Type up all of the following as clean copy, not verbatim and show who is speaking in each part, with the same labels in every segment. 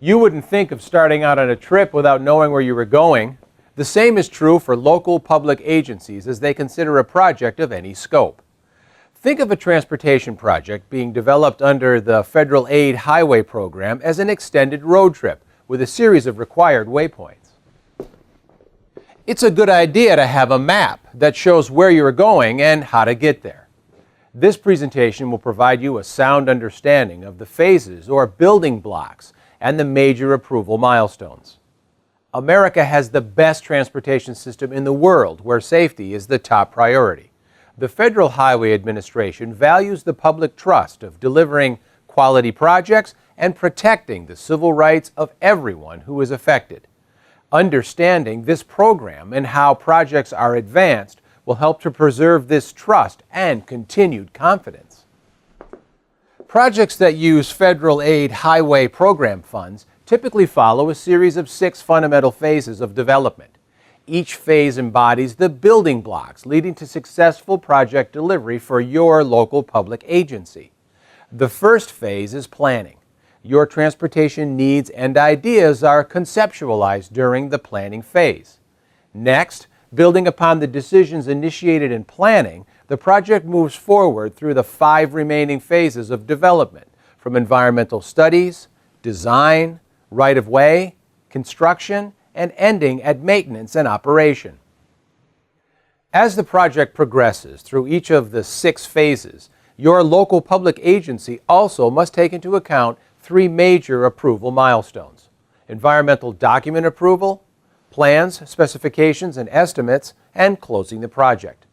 Speaker 1: You wouldn't think of starting out on a trip without knowing where you were going. The same is true for local public agencies as they consider a project of any scope. Think of a transportation project being developed under the Federal Aid Highway Program as an extended road trip with a series of required waypoints. It's a good idea to have a map that shows where you're going and how to get there. This presentation will provide you a sound understanding of the phases or building blocks and the major approval milestones. America has the best transportation system in the world where safety is the top priority. The Federal Highway Administration values the public trust of delivering quality projects and protecting the civil rights of everyone who is affected. Understanding this program and how projects are advanced will help to preserve this trust and continued confidence. Projects that use Federal Aid Highway Program funds typically follow a series of 6 fundamental phases of development. Each phase embodies the building blocks leading to successful project delivery for your local public agency. The first phase is planning. Your transportation needs and ideas are conceptualized during the planning phase. Next, building upon the decisions initiated in planning, the project moves forward through the 5 remaining phases of development, from environmental studies, design, right-of-way, construction, and ending at maintenance and operation. As the project progresses through each of the 6 phases, your local public agency also must take into account 3 major approval milestones: environmental document approval, plans, specifications, and estimates, and closing the project.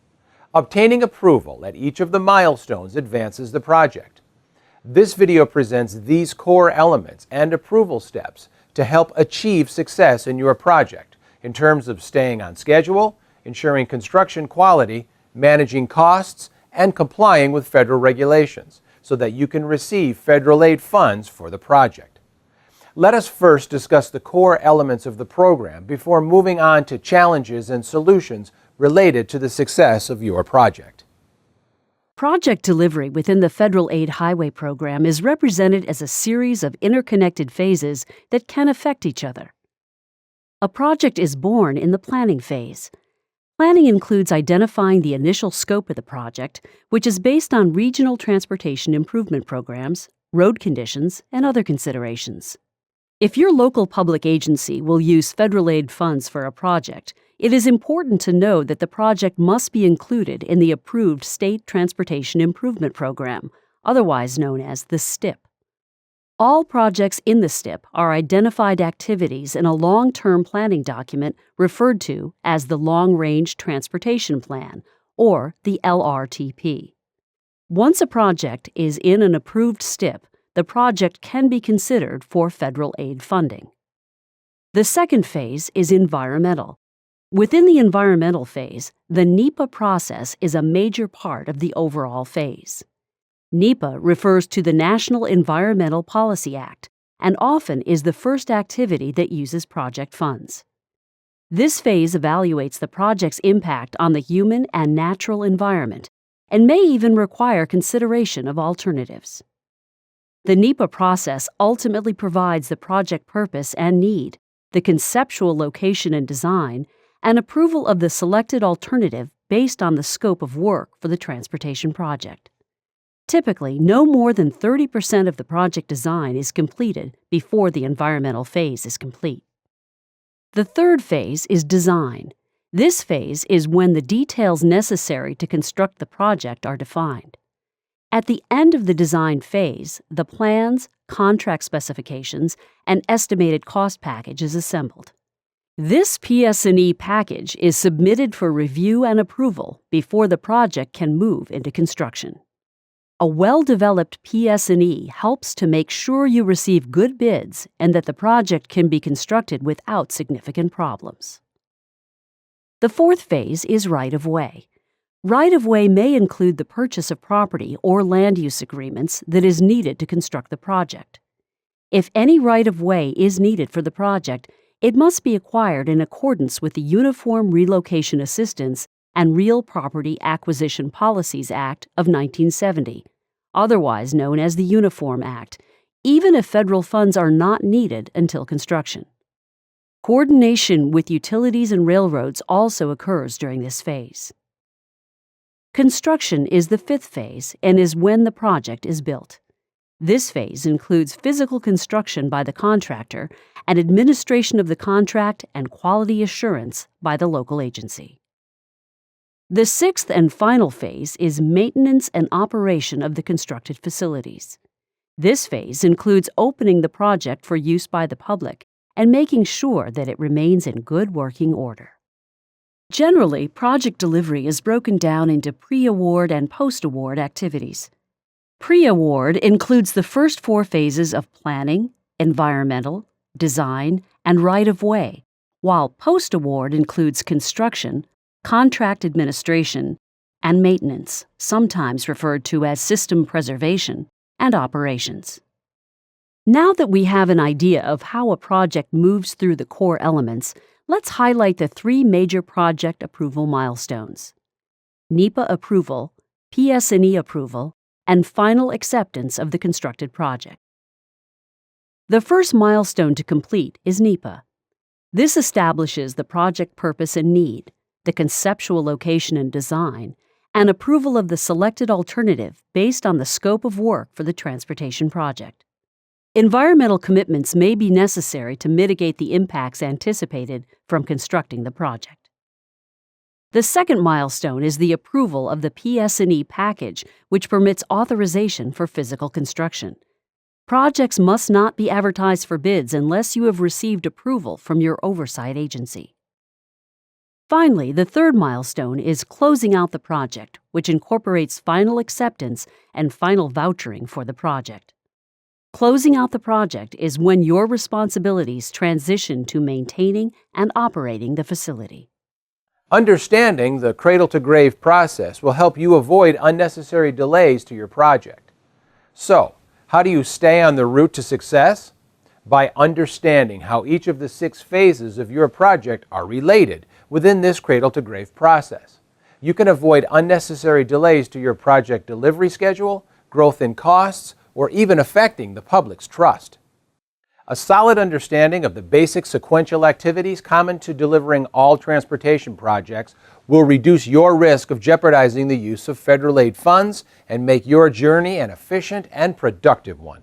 Speaker 1: Obtaining approval at each of the milestones advances the project. This video presents these core elements and approval steps to help achieve success in your project in terms of staying on schedule, ensuring construction quality, managing costs, and complying with federal regulations so that you can receive federal aid funds for the project. Let us first discuss the core elements of the program before moving on to challenges and solutions related to the success of your project.
Speaker 2: Project delivery within the Federal Aid Highway Program is represented as a series of interconnected phases that can affect each other. A project is born in the planning phase. Planning includes identifying the initial scope of the project, which is based on regional transportation improvement programs, road conditions, and other considerations. If your local public agency will use federal aid funds for a project, it is important to know that the project must be included in the approved State Transportation Improvement Program, otherwise known as the STIP. All projects in the STIP are identified activities in a long-term planning document referred to as the Long Range Transportation Plan, or the LRTP. Once a project is in an approved STIP, the project can be considered for federal aid funding. The second phase is environmental. Within the environmental phase, the NEPA process is a major part of the overall phase. NEPA refers to the National Environmental Policy Act and often is the first activity that uses project funds. This phase evaluates the project's impact on the human and natural environment and may even require consideration of alternatives. The NEPA process ultimately provides the project purpose and need, the conceptual location and design, and approval of the selected alternative based on the scope of work for the transportation project. Typically, no more than 30% of the project design is completed before the environmental phase is complete. The third phase is design. This phase is when the details necessary to construct the project are defined. At the end of the design phase, the plans, contract specifications, and estimated cost package is assembled. This PS&E package is submitted for review and approval before the project can move into construction. A well-developed PS&E helps to make sure you receive good bids and that the project can be constructed without significant problems. The fourth phase is right-of-way. Right-of-way may include the purchase of property or land use agreements that is needed to construct the project. If any right-of-way is needed for the project, it must be acquired in accordance with the Uniform Relocation Assistance and Real Property Acquisition Policies Act of 1970, otherwise known as the Uniform Act, even if federal funds are not needed until construction. Coordination with utilities and railroads also occurs during this phase. Construction is the fifth phase and is when the project is built. This phase includes physical construction by the contractor and administration of the contract and quality assurance by the local agency. The sixth and final phase is maintenance and operation of the constructed facilities. This phase includes opening the project for use by the public and making sure that it remains in good working order. Generally, project delivery is broken down into pre-award and post-award activities. Pre-award includes the first 4 phases of planning, environmental, design, and right-of-way, while post-award includes construction, contract administration, and maintenance, sometimes referred to as system preservation, and operations. Now that we have an idea of how a project moves through the core elements, let's highlight the 3 major project approval milestones: NEPA approval, PS&E approval, and final acceptance of the constructed project. The first milestone to complete is NEPA. This establishes the project purpose and need, the conceptual location and design, and approval of the selected alternative based on the scope of work for the transportation project. Environmental commitments may be necessary to mitigate the impacts anticipated from constructing the project. The second milestone is the approval of the PS&E package, which permits authorization for physical construction. Projects must not be advertised for bids unless you have received approval from your oversight agency. Finally, the third milestone is closing out the project, which incorporates final acceptance and final vouchering for the project. Closing out the project is when your responsibilities transition to maintaining and operating the facility.
Speaker 1: Understanding the cradle-to-grave process will help you avoid unnecessary delays to your project. So, how do you stay on the route to success? By understanding how each of the 6 phases of your project are related within this cradle-to-grave process. You can avoid unnecessary delays to your project delivery schedule, growth in costs, or even affecting the public's trust. A solid understanding of the basic sequential activities common to delivering all transportation projects will reduce your risk of jeopardizing the use of federal aid funds and make your journey an efficient and productive one.